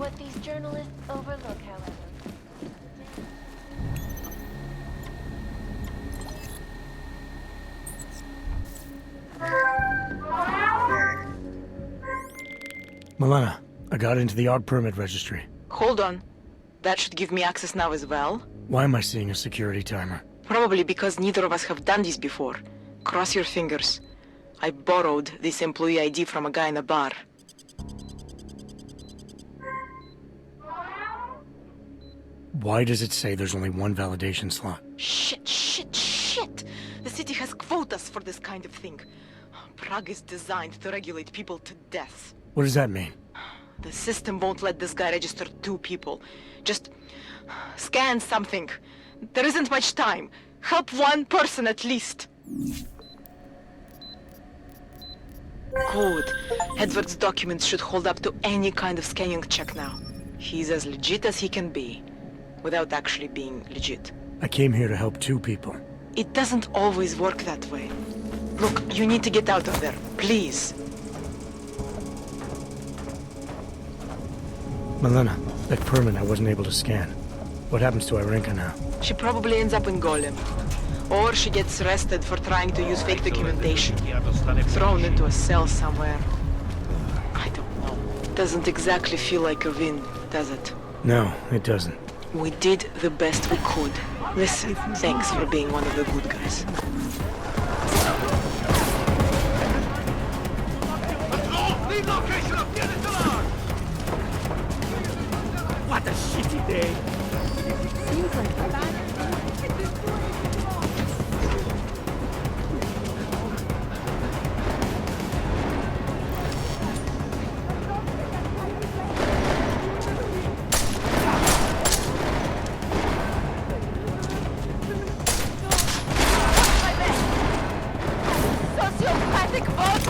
What these journalists overlook, however. Milena, I got into the odd permit registry. Hold on. That should give me access now as well. Why am I seeing a security timer? Probably because neither of us have done this before. Cross your fingers. I borrowed this employee ID from a guy in a bar. Why does it say there's only one validation slot? Shit! The city has quotas for this kind of thing. Prague is designed to regulate people to death. What does that mean? The system won't let this guy register 2 people. Just scan something. There isn't much time. Help 1 person at least. Good. Edward's documents should hold up to any kind of scanning check now. He's as legit as he can be, without actually being legit. I came here to help 2 people. It doesn't always work that way. Look, you need to get out of there, please. Milena, that permit I wasn't able to scan. What happens to Irenka now? She probably ends up in Golem. Or she gets arrested for trying to use fake documentation. Thrown into a cell somewhere. I don't know. Doesn't exactly feel like a win, does it? No, it doesn't. We did the best we could. Listen, thanks for being one of the good guys. What a shitty day! Seems like sociopathic vote!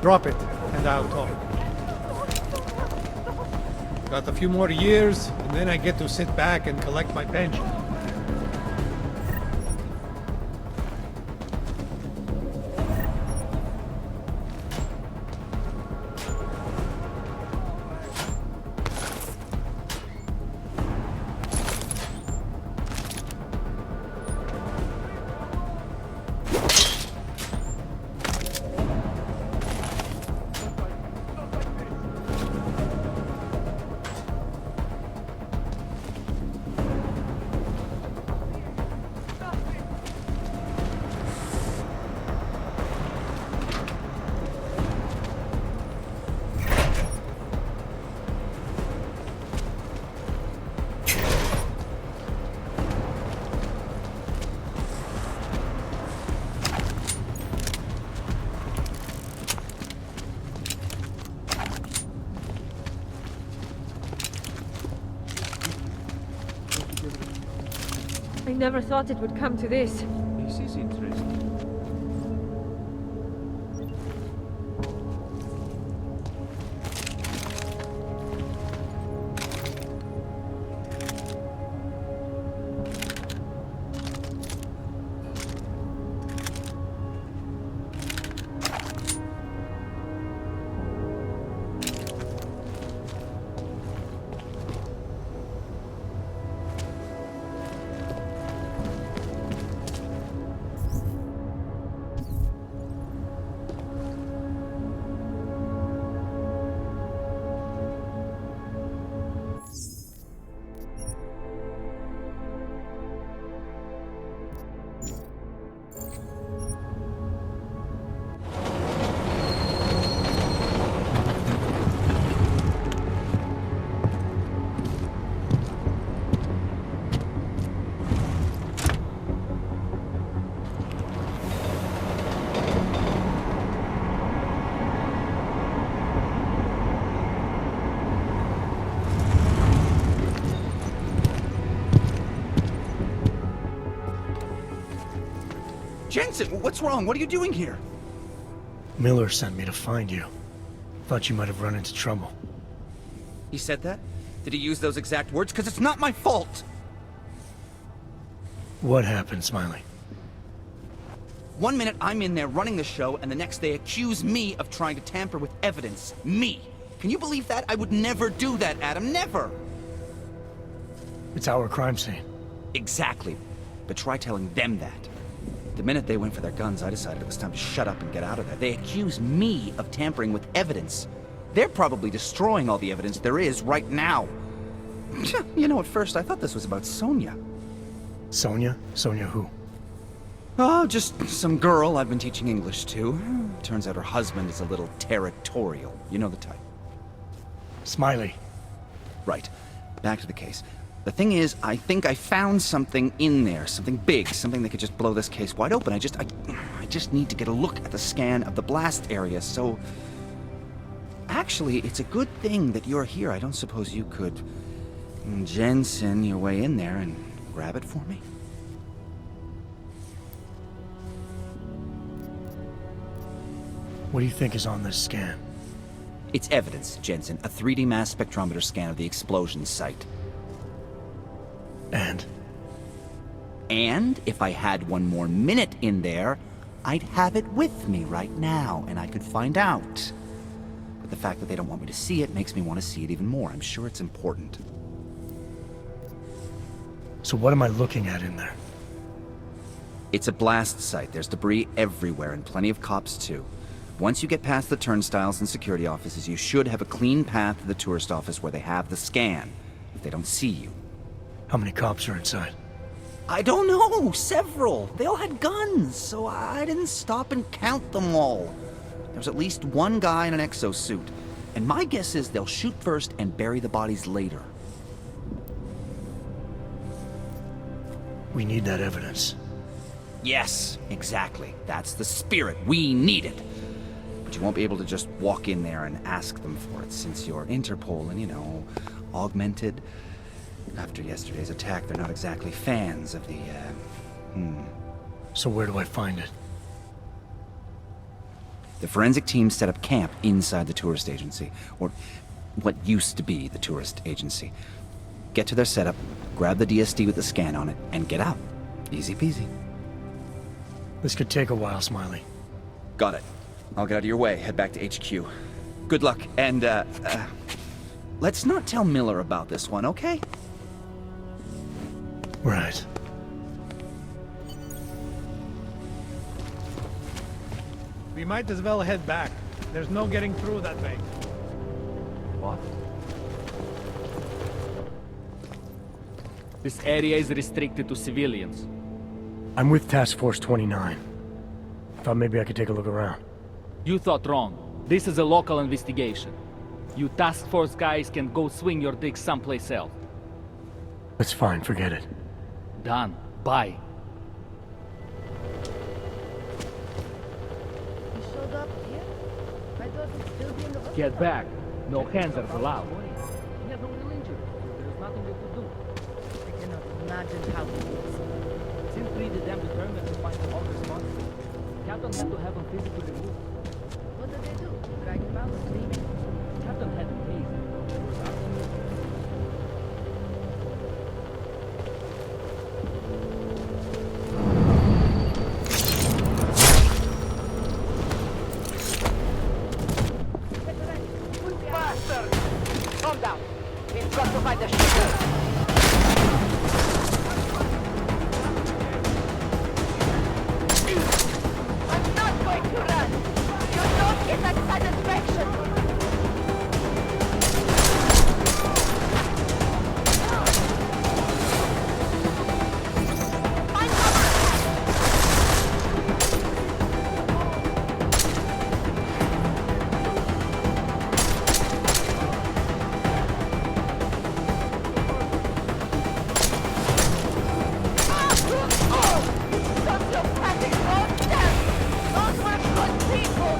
Drop it, and I'll talk. Got a few more years, and then I get to sit back and collect my pension. I never thought it would come to this. This is interesting. Jensen, what's wrong? What are you doing here? Miller sent me to find you. Thought you might have run into trouble. He said that? Did he use those exact words? Because it's not my fault! What happened, Smiley? 1 minute I'm in there running the show, and the next they accuse me of trying to tamper with evidence. Me! Can you believe that? I would never do that, Adam. Never! It's our crime scene. Exactly. But try telling them that. The minute they went for their guns, I decided it was time to shut up and get out of there. They accuse me of tampering with evidence. They're probably destroying all the evidence there is right now. You know, at first I thought this was about Sonia. Sonia? Sonia who? Oh, just some girl I've been teaching English to. Turns out her husband is a little territorial. You know the type. Smiley. Right. Back to the case. The thing is, I think I found something in there. Something big. Something that could just blow this case wide open. I just need to get a look at the scan of the blast area, so... Actually, it's a good thing that you're here. I don't suppose you could... Jensen your way in there and grab it for me? What do you think is on this scan? It's evidence, Jensen. A 3D mass spectrometer scan of the explosion site. And if I had one more minute in there, I'd have it with me right now, and I could find out. But the fact that they don't want me to see it makes me want to see it even more. I'm sure it's important. So what am I looking at in there? It's a blast site. There's debris everywhere, and plenty of cops, too. Once you get past the turnstiles and security offices, you should have a clean path to the tourist office where they have the scan, if they don't see you. How many cops are inside? I don't know. Several. They all had guns, so I didn't stop and count them all. There's at least one guy in an exosuit, and my guess is they'll shoot first and bury the bodies later. We need that evidence. Yes, exactly. That's the spirit. We need it. But you won't be able to just walk in there and ask them for it, since you're Interpol and, you know, augmented. After yesterday's attack, they're not exactly fans of the, So where do I find it? The forensic team set up camp inside the tourist agency, or what used to be the tourist agency. Get to their setup, grab the DSD with the scan on it, and get out. Easy peasy. This could take a while, Smiley. Got it. I'll get out of your way, head back to HQ. Good luck, and, let's not tell Miller about this one, okay? Right. We might as well head back. There's no getting through that way. What? This area is restricted to civilians. I'm with Task Force 29. Thought maybe I could take a look around. You thought wrong. This is a local investigation. You task force guys can go swing your dick someplace else. That's fine, forget it. Done. Bye. You showed up here? I thought you'd still be in the hospital. Get back. No hands are allowed. He has no real injury. There's nothing they could do. I cannot imagine how it is. Seems pretty damn determined to find all responsible. Captain had to have him physically removed. What did they do? Drag him out and leave him? Captain had him tased. Calm down. We've got to find the shooter. I'm not going to run. You don't get that satisfaction. Find cover. Sociopathic monsters! Those were good people!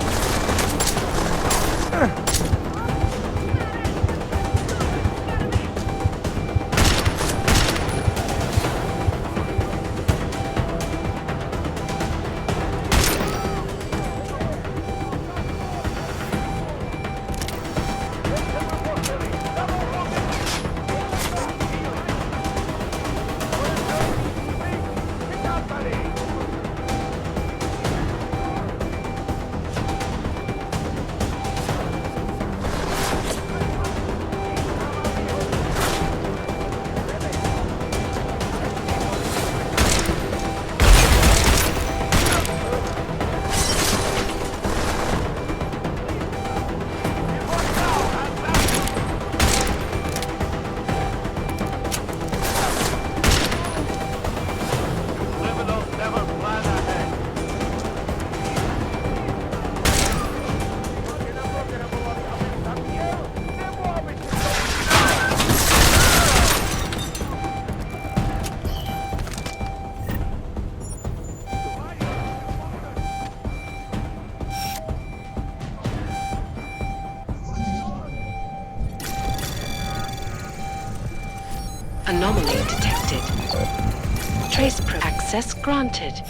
Anomaly detected. Trace access granted.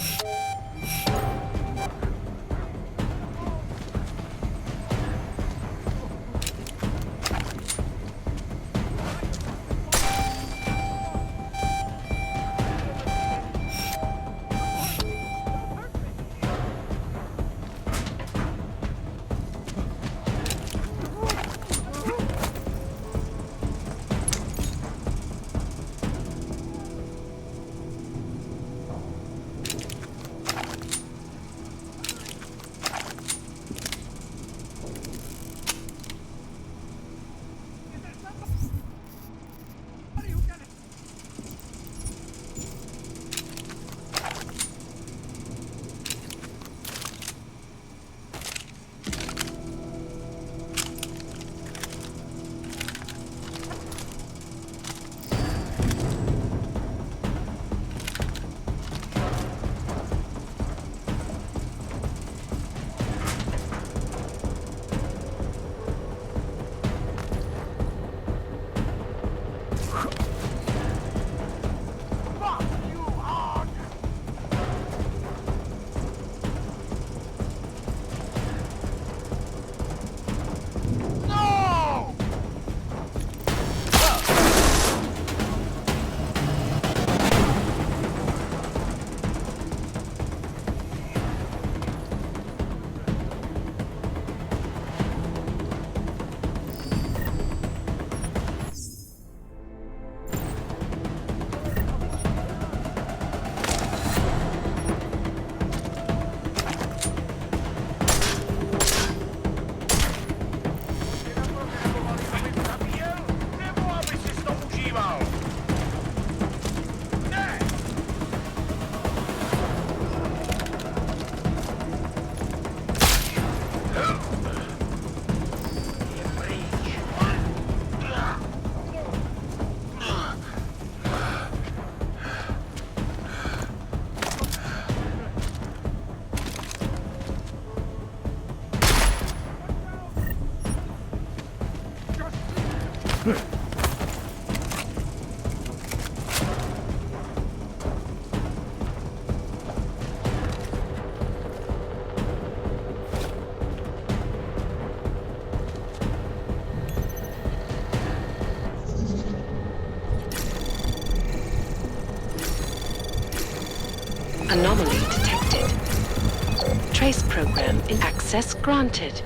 Anomaly detected. Trace program in access granted.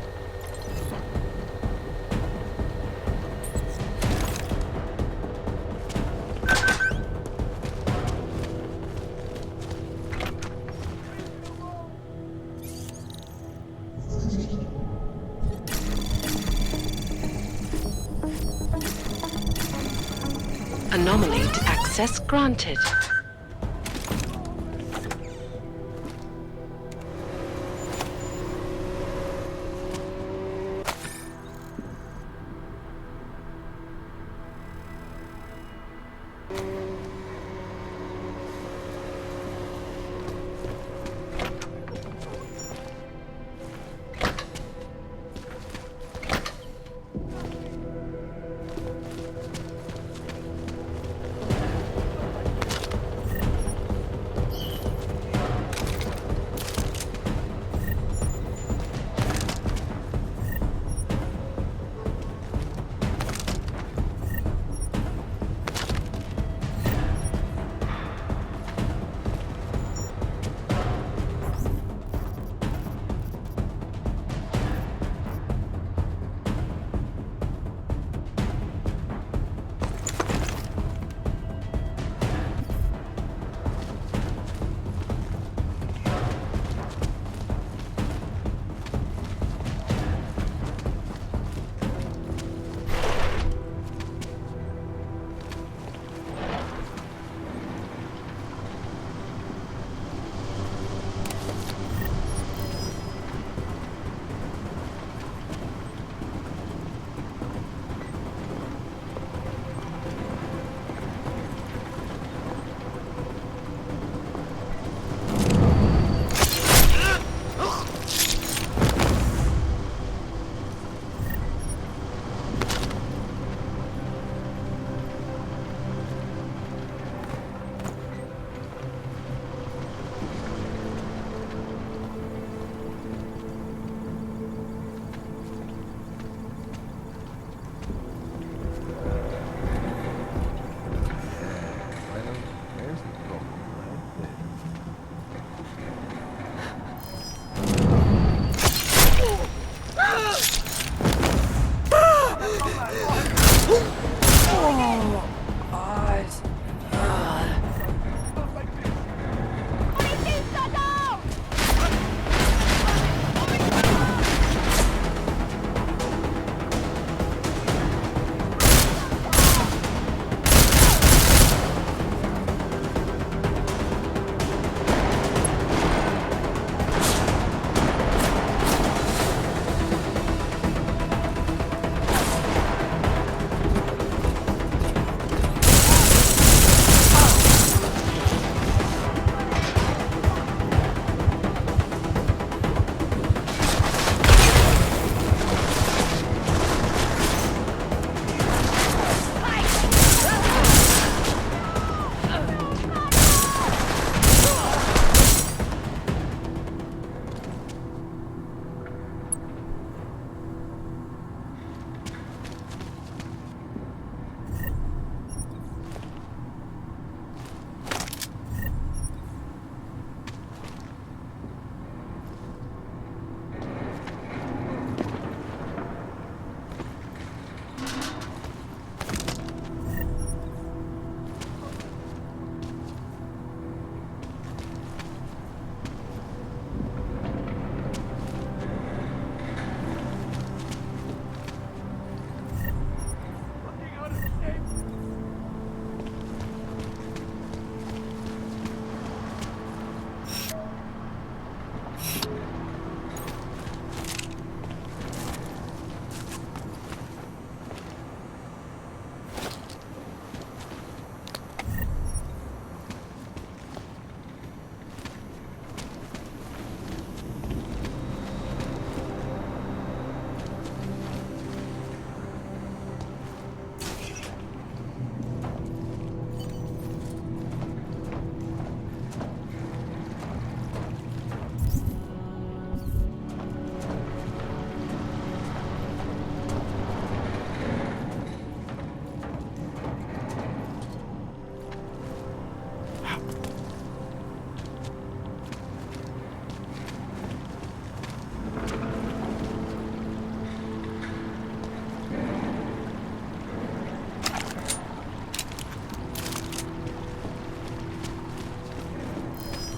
Anomaly to access granted.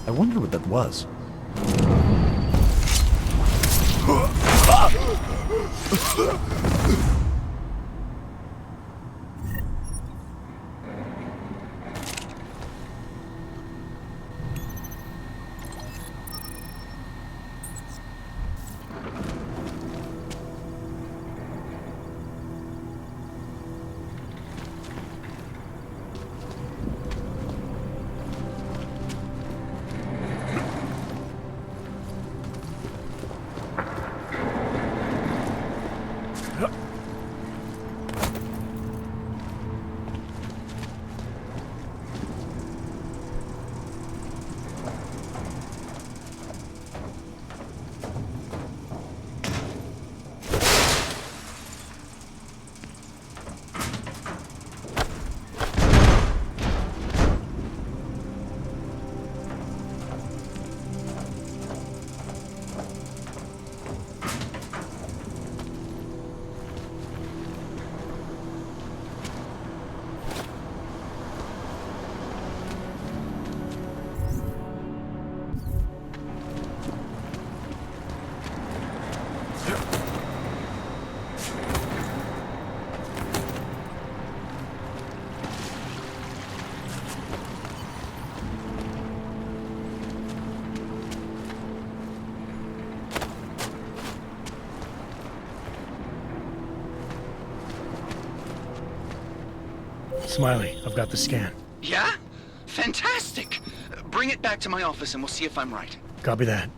I wonder what that was. Smiley, I've got the scan. Yeah? Fantastic! Bring it back to my office and we'll see if I'm right. Copy that.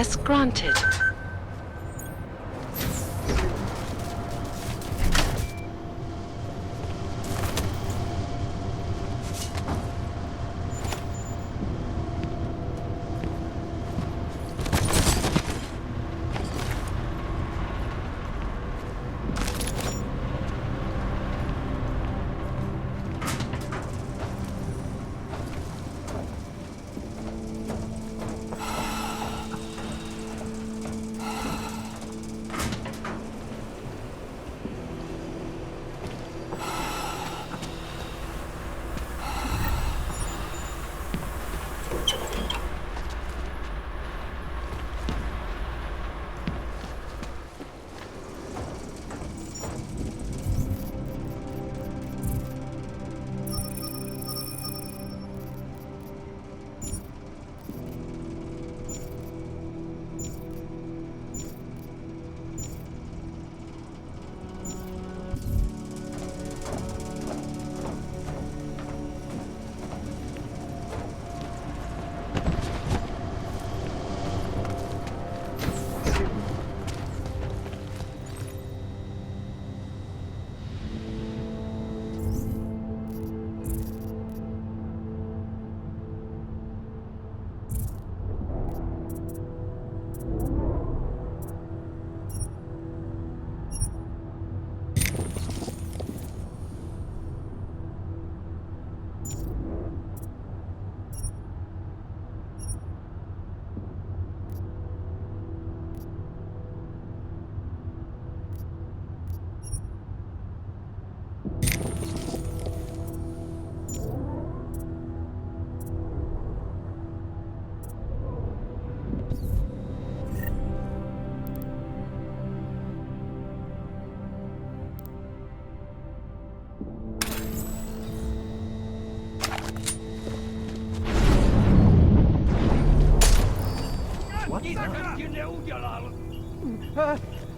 Access granted.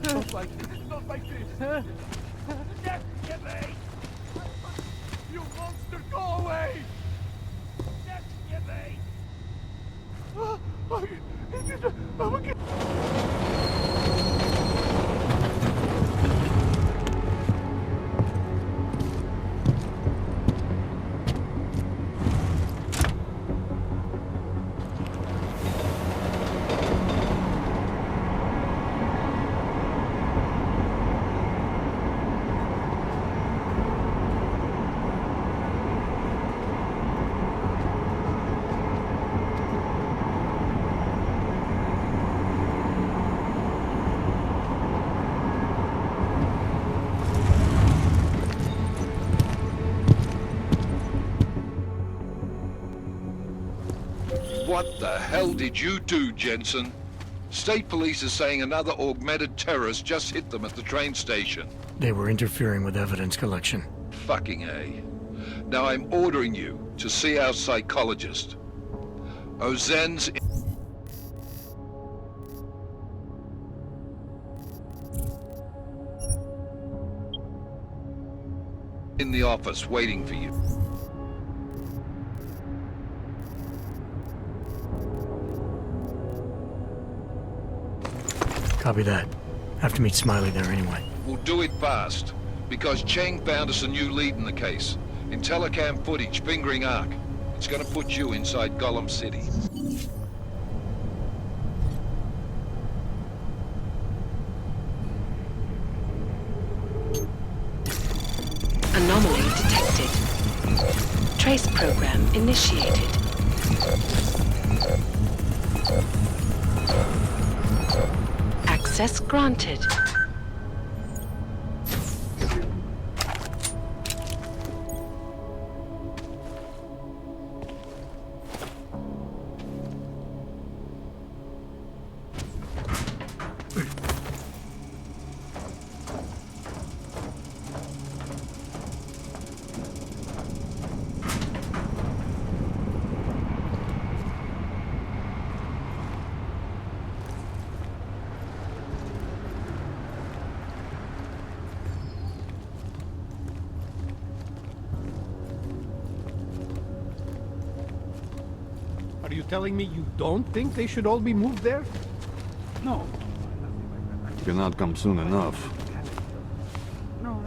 Not like this. Not like this. Death to me! You monster, go away! Death to me! What the hell did you do, Jensen? State police is saying another augmented terrorist just hit them at the train station. They were interfering with evidence collection. Fucking A. Now I'm ordering you to see our psychologist. Ozen's in the office waiting for you. Copy that. Have to meet Smiley there anyway. We'll do it fast, because Cheng found us a new lead in the case. In telecam footage fingering Ark. It's gonna put you inside Gollum City. Anomaly detected. Trace program initiated. Access granted. Are you telling me you don't think they should all be moved there? Cannot come soon enough.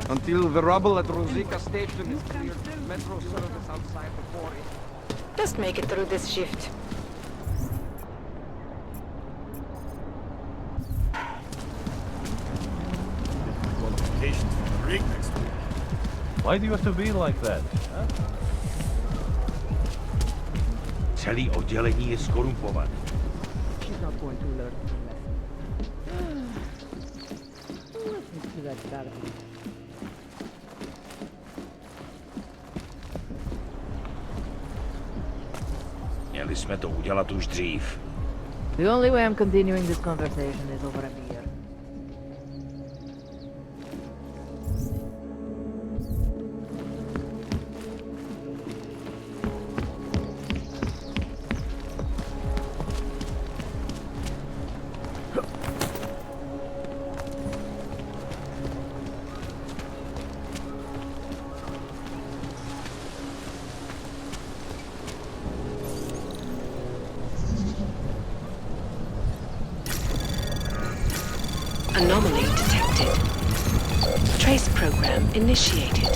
Until the rubble at Rosika Station is cleared, metro service outside the quarry. Just make it through this shift. Qualifications for the rig next week. Why do you have to be like that? Celý oddělení je skorumpované. She's not going to learn from lesson. Měli jsme to udělat už dřív. The only way I'm continuing this conversation is over a beer. Anomaly detected. Trace program initiated.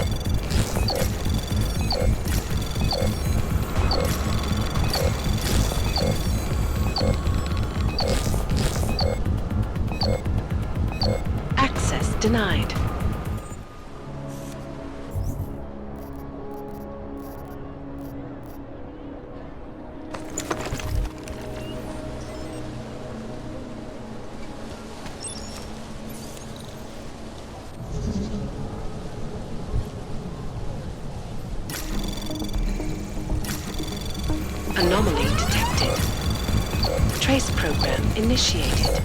Access denied. Anomaly detected. Trace program initiated.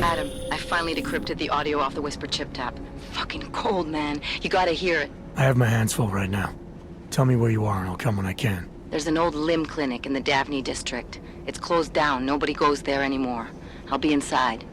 Adam, I finally decrypted the audio off the Whisper chip tap. Fucking cold, man. You gotta hear it. I have my hands full right now. Tell me where you are and I'll come when I can. There's an old limb clinic in the Daphne district. It's closed down. Nobody goes there anymore. I'll be inside.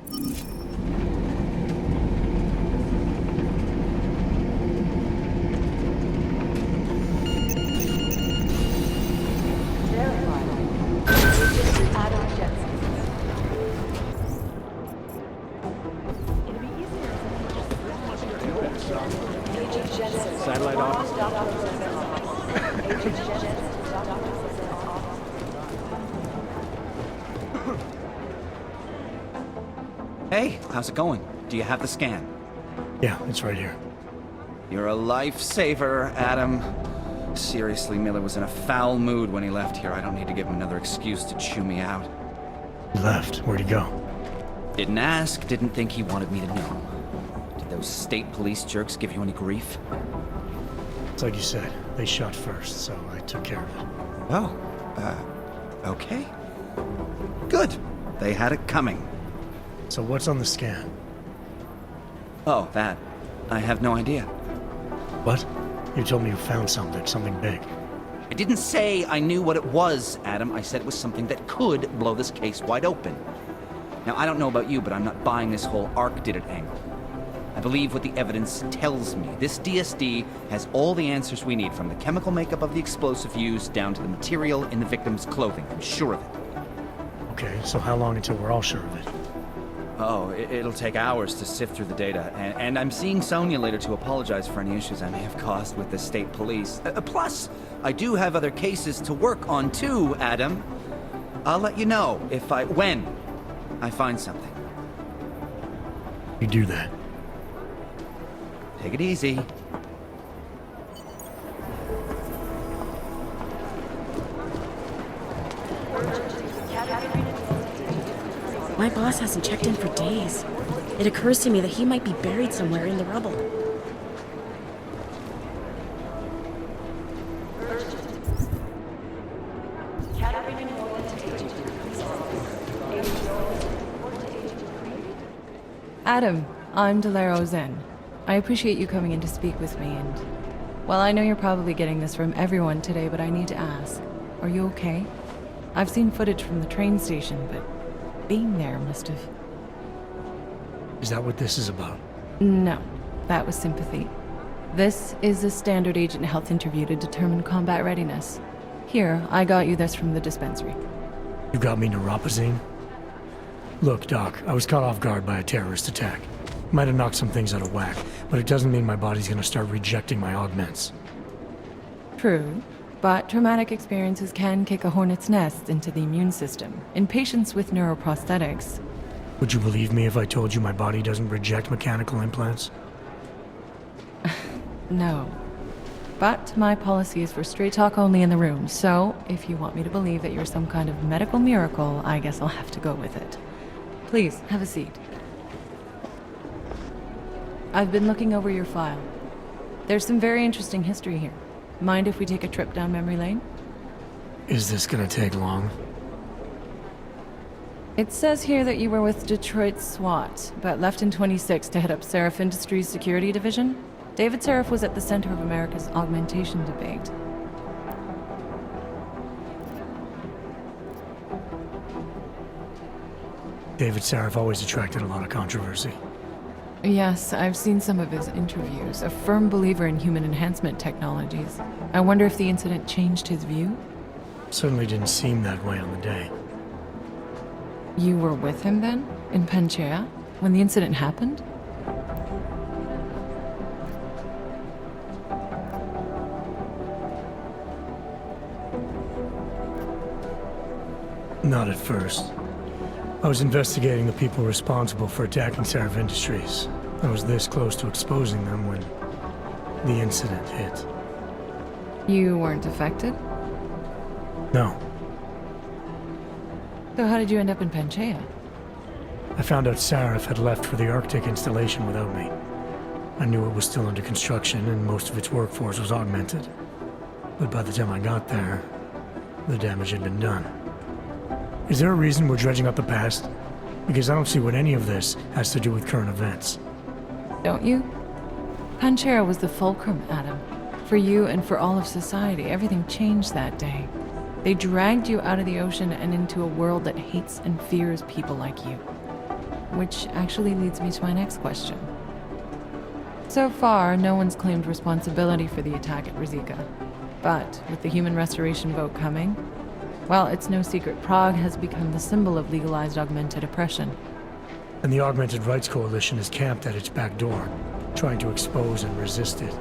Satellite office. Hey, how's it going? Do you have the scan? Yeah, it's right here. You're a lifesaver, Adam. Seriously, Miller was in a foul mood when he left here. I don't need to give him another excuse to chew me out. He left. Where'd he go? Didn't ask, didn't think he wanted me to know. Did those state police jerks give you any grief? It's like you said. They shot first, so I took care of it. Oh, okay. Good. They had it coming. So what's on the scan? Oh, that. I have no idea. What? You told me you found something big. I didn't say I knew what it was, Adam. I said it was something that could blow this case wide open. Now, I don't know about you, but I'm not buying this whole Ark did it angle. I believe what the evidence tells me. This DSD has all the answers we need, from the chemical makeup of the explosive used down to the material in the victim's clothing. I'm sure of it. Okay, so how long until we're all sure of it? Oh, it'll take hours to sift through the data, and I'm seeing Sonia later to apologize for any issues I may have caused with the state police. Plus, I do have other cases to work on too, Adam. I'll let you know when I find something. You do that. Take it easy. My boss hasn't checked in for days. It occurs to me that he might be buried somewhere in the rubble. Adam, I'm Delaro Zen. I appreciate you coming in to speak with me, and... well, I know you're probably getting this from everyone today, but I need to ask. Are you okay? I've seen footage from the train station, but being there must have... Is that what this is about? No, that was sympathy. This is a standard agent health interview to determine combat readiness. Here, I got you this from the dispensary. You got me neuropazine? Look, Doc, I was caught off guard by a terrorist attack. Might have knocked some things out of whack, but it doesn't mean my body's gonna start rejecting my augments. True, but traumatic experiences can kick a hornet's nest into the immune system. In patients with neuroprosthetics... Would you believe me if I told you my body doesn't reject mechanical implants? No. But my policy is for straight talk only in the room, so if you want me to believe that you're some kind of medical miracle, I guess I'll have to go with it. Please, have a seat. I've been looking over your file. There's some very interesting history here. Mind if we take a trip down memory lane? Is this gonna take long? It says here that you were with Detroit SWAT, but left in 26 to head up Seraph Industries' security division. David Seraph was at the center of America's augmentation debate. David Seraph always attracted a lot of controversy. Yes, I've seen some of his interviews. A firm believer in human enhancement technologies. I wonder if the incident changed his view? Certainly didn't seem that way on the day. You were with him then? In Panchea? When the incident happened? Not at first. I was investigating the people responsible for attacking Seraph Industries. I was this close to exposing them when the incident hit. You weren't affected? No. So how did you end up in Panchea? I found out Seraph had left for the Arctic installation without me. I knew it was still under construction and most of its workforce was augmented. But by the time I got there, the damage had been done. Is there a reason we're dredging up the past? Because I don't see what any of this has to do with current events. Don't you? Panchea was the fulcrum, Adam. For you and for all of society, everything changed that day. They dragged you out of the ocean and into a world that hates and fears people like you. Which actually leads me to my next question. So far, no one's claimed responsibility for the attack at Rizika. But with the human restoration vote coming, well, it's no secret Prague has become the symbol of legalized augmented oppression. And the Augmented Rights Coalition is camped at its back door, trying to expose and resist it.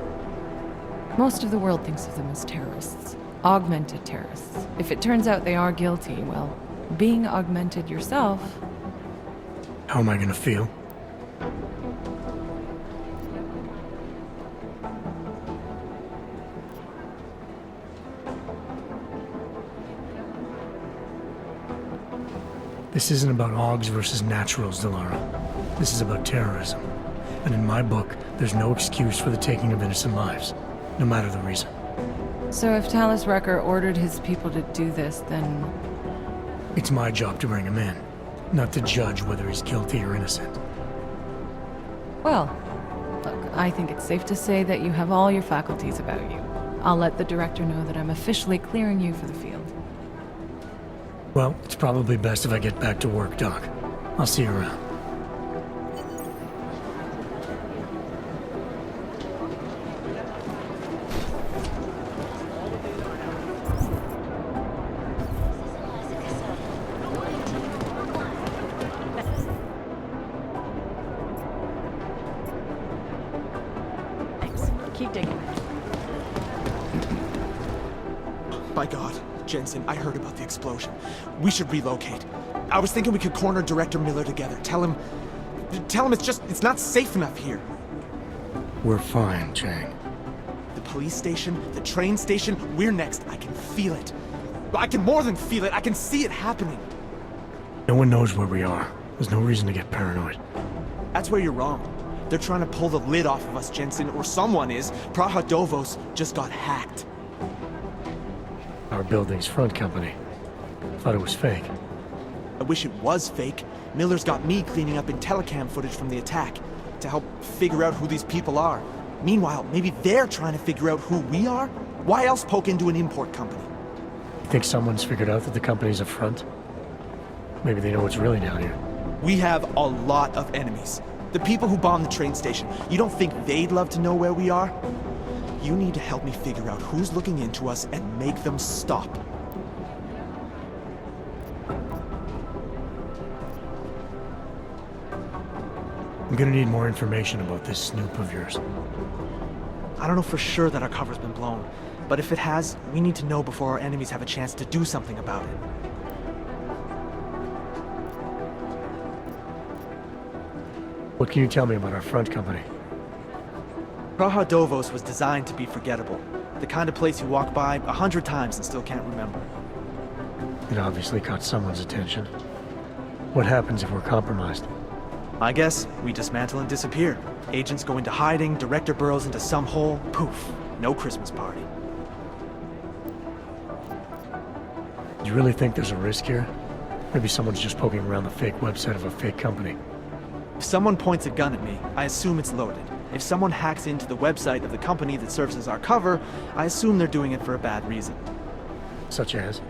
Most of the world thinks of them as terrorists. Augmented terrorists. If it turns out they are guilty, well, being augmented yourself... How am I gonna feel? This isn't about Augs versus Naturals, Delara. This is about terrorism. And in my book, there's no excuse for the taking of innocent lives, no matter the reason. So if Talus Wrecker ordered his people to do this, then... It's my job to bring him in. not to judge whether he's guilty or innocent. Well, look, I think it's safe to say that you have all your faculties about you. I'll let the director know that I'm officially clearing you for the field. Well, it's probably best if I get back to work, Doc. I'll see you around. Keep digging. My God, Jensen, I heard about the explosion. We should relocate. I was thinking we could corner Director Miller together. Tell him it's not safe enough here. We're fine, Chang. The police station, the train station, we're next. I can feel it. I can more than feel it. I can see it happening. No one knows where we are. There's no reason to get paranoid. That's where you're wrong. They're trying to pull the lid off of us, Jensen, or someone is. Praha Dovos just got hacked. Our building's front company. Thought it was fake. I wish it was fake. Miller's got me cleaning up IntelliCam footage from the attack to help figure out who these people are. Meanwhile, maybe they're trying to figure out who we are? Why else poke into an import company? You think someone's figured out that the company's a front? Maybe they know what's really down here. We have a lot of enemies. The people who bombed the train station, you don't think they'd love to know where we are? You need to help me figure out who's looking into us and make them stop. I'm gonna need more information about this snoop of yours. I don't know for sure that our cover's been blown, but if it has, we need to know before our enemies have a chance to do something about it. What can you tell me about our front company? Praha Dovos was designed to be forgettable. The kind of place you walk by 100 times and still can't remember. It obviously caught someone's attention. What happens if we're compromised? I guess we dismantle and disappear. Agents go into hiding, Director burrows into some hole, poof, no Christmas party. Do you really think there's a risk here? Maybe someone's just poking around the fake website of a fake company. If someone points a gun at me, I assume it's loaded. If someone hacks into the website of the company that serves as our cover, I assume they're doing it for a bad reason. Such as?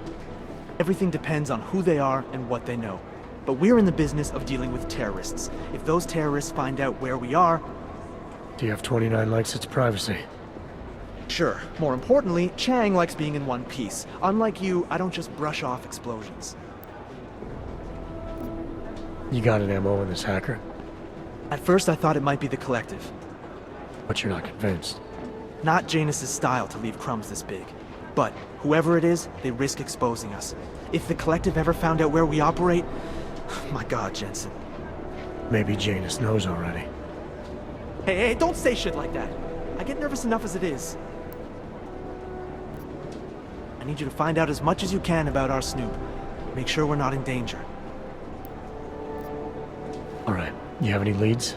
Everything depends on who they are and what they know. But we're in the business of dealing with terrorists. If those terrorists find out where we are... Do you have 29 likes its privacy? Sure. More importantly, Chang likes being in one piece. Unlike you, I don't just brush off explosions. You got an MO in this hacker? At first I thought it might be the Collective. But you're not convinced? Not Janus's style to leave crumbs this big. But whoever it is, they risk exposing us. If the Collective ever found out where we operate... My God, Jensen. Maybe Janus knows already. Hey, don't say shit like that. I get nervous enough as it is. I need you to find out as much as you can about our Snoop. Make sure we're not in danger. All right. You have any leads?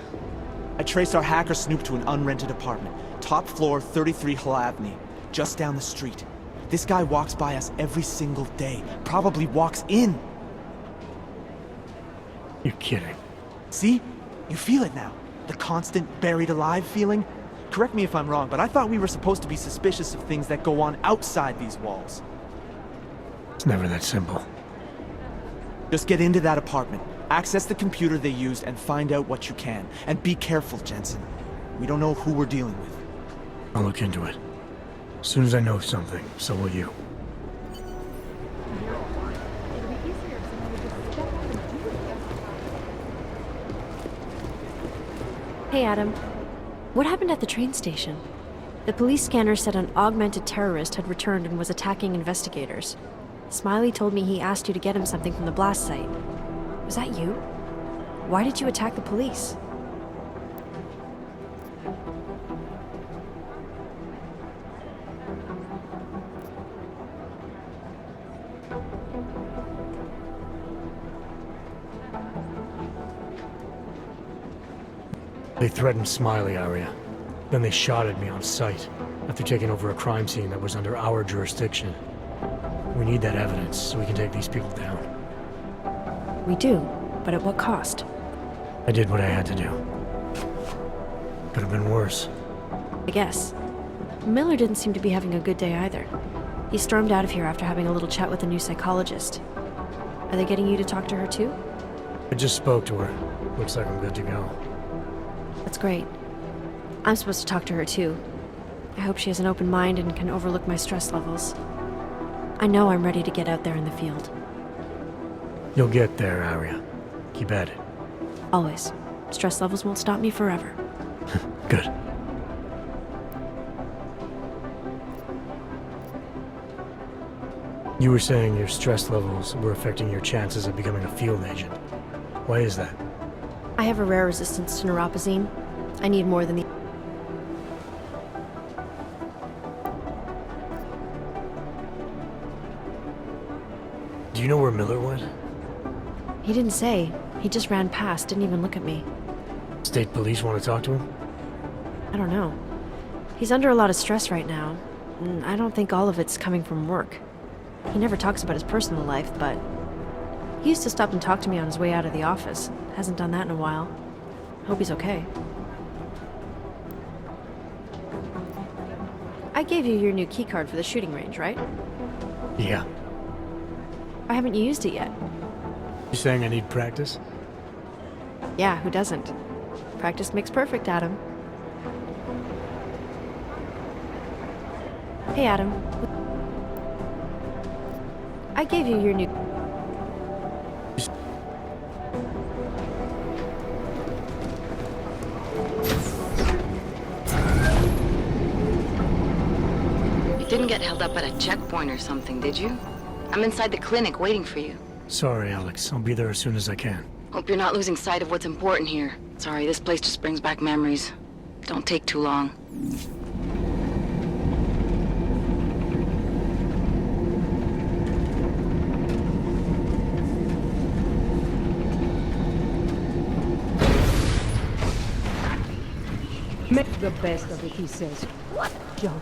I traced our hacker Snoop to an unrented apartment. Top floor, 33 Hlavny. Just down the street. This guy walks by us every single day. Probably walks in. You're kidding. See? You feel it now. The constant buried alive feeling. Correct me if I'm wrong, but I thought we were supposed to be suspicious of things that go on outside these walls. It's never that simple. Just get into that apartment. Access the computer they used and find out what you can. And be careful, Jensen. We don't know who we're dealing with. I'll look into it. As soon as I know something, so will you. Hey, Adam. What happened at the train station? The police scanner said an augmented terrorist had returned and was attacking investigators. Smiley told me he asked you to get him something from the blast site. Was that you? Why did you attack the police? They threatened Smiley, Arya. Then they shot at me on sight, after taking over a crime scene that was under our jurisdiction. We need that evidence so we can take these people down. We do. but at what cost? I did what I had to do. Could have been worse. I guess. Miller didn't seem to be having a good day either. He stormed out of here after having a little chat with the new psychologist. Are they getting you to talk to her too? I just spoke to her. Looks like I'm good to go. That's great. I'm supposed to talk to her too. I hope she has an open mind and can overlook my stress levels. I know I'm ready to get out there in the field. You'll get there, Arya. Keep at it. Always. Stress levels won't stop me forever. Good. You were saying your stress levels were affecting your chances of becoming a field agent. Why is that? I have a rare resistance to neuropazine. I need more than the... Do you know where Miller went? He didn't say. He just ran past, didn't even look at me. State police want to talk to him? I don't know. He's under a lot of stress right now. And I don't think all of it's coming from work. He never talks about his personal life, but... He used to stop and talk to me on his way out of the office. Hasn't done that in a while. Hope he's okay. I gave you your new keycard for the shooting range, right? Yeah. Why haven't you used it yet? You saying I need practice? Yeah, who doesn't? Practice makes perfect, Adam. Hey, Adam. I gave you your new... You didn't get held up at a checkpoint or something, did you? I'm inside the clinic waiting for you. Sorry, Alex. I'll be there as soon as I can. Hope you're not losing sight of what's important here. Sorry, this place just brings back memories. Don't take too long. Make the best of it, he says. What junk?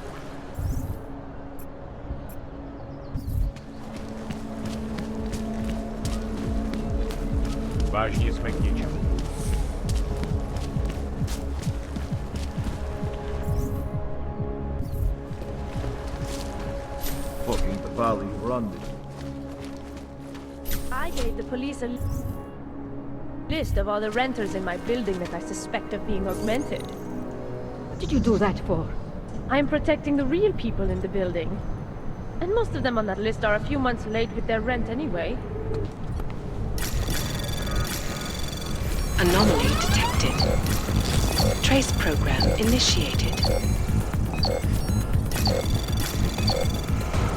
Важнее смокничек. Fucking the valley run. I gave the police a list of all the renters in my building that I suspect of being augmented. What did you do that for? I'm protecting the real people in the building. And most of them on that list are a few months late with their rent anyway. Anomaly detected. Trace program initiated.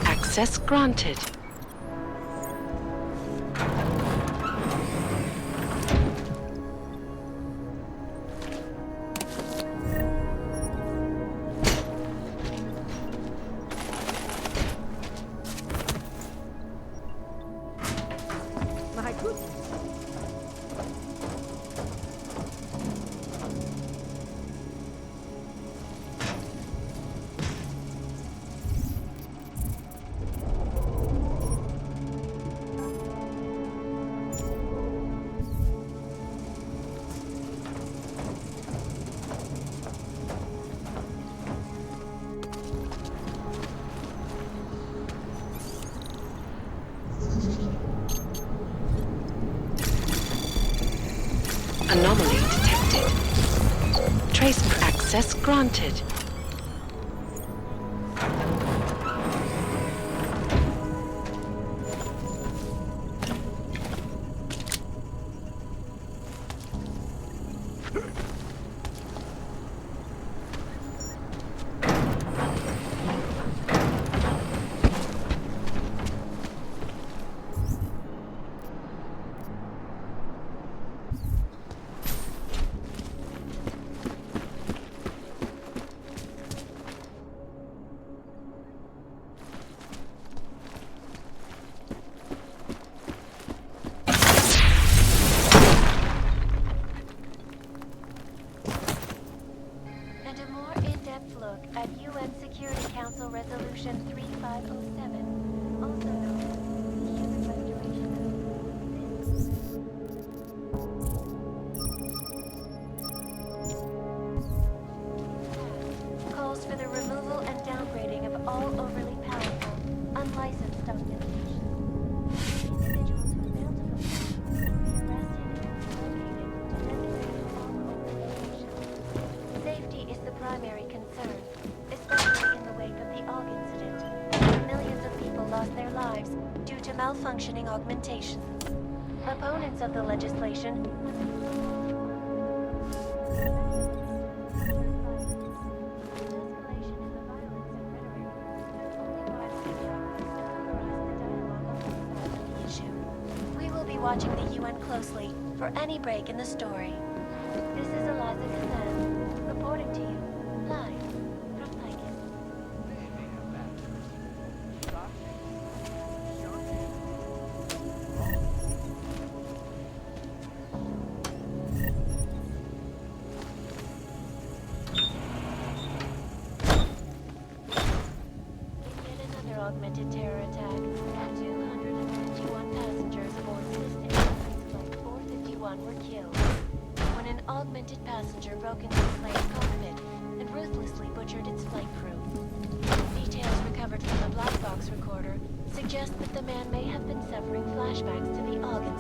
Access granted. My goodness. Anomaly detected. Trace access granted. And a more in-depth look at UN Security Council Resolution 3507, also known as the Human Restoration Act. malfunctioning augmentations. Opponents of the legislation watching the UN closely for any break in the story. This is Eliza Kazan, reporting to you, live from Lycan. Yet another augmented terror attack. 251 passengers aboard Flight 451 were killed when an augmented passenger broke into the plane's cockpit and ruthlessly butchered its flight crew. Details recovered from the black box recorder suggest that the man may have been suffering flashbacks to the AUG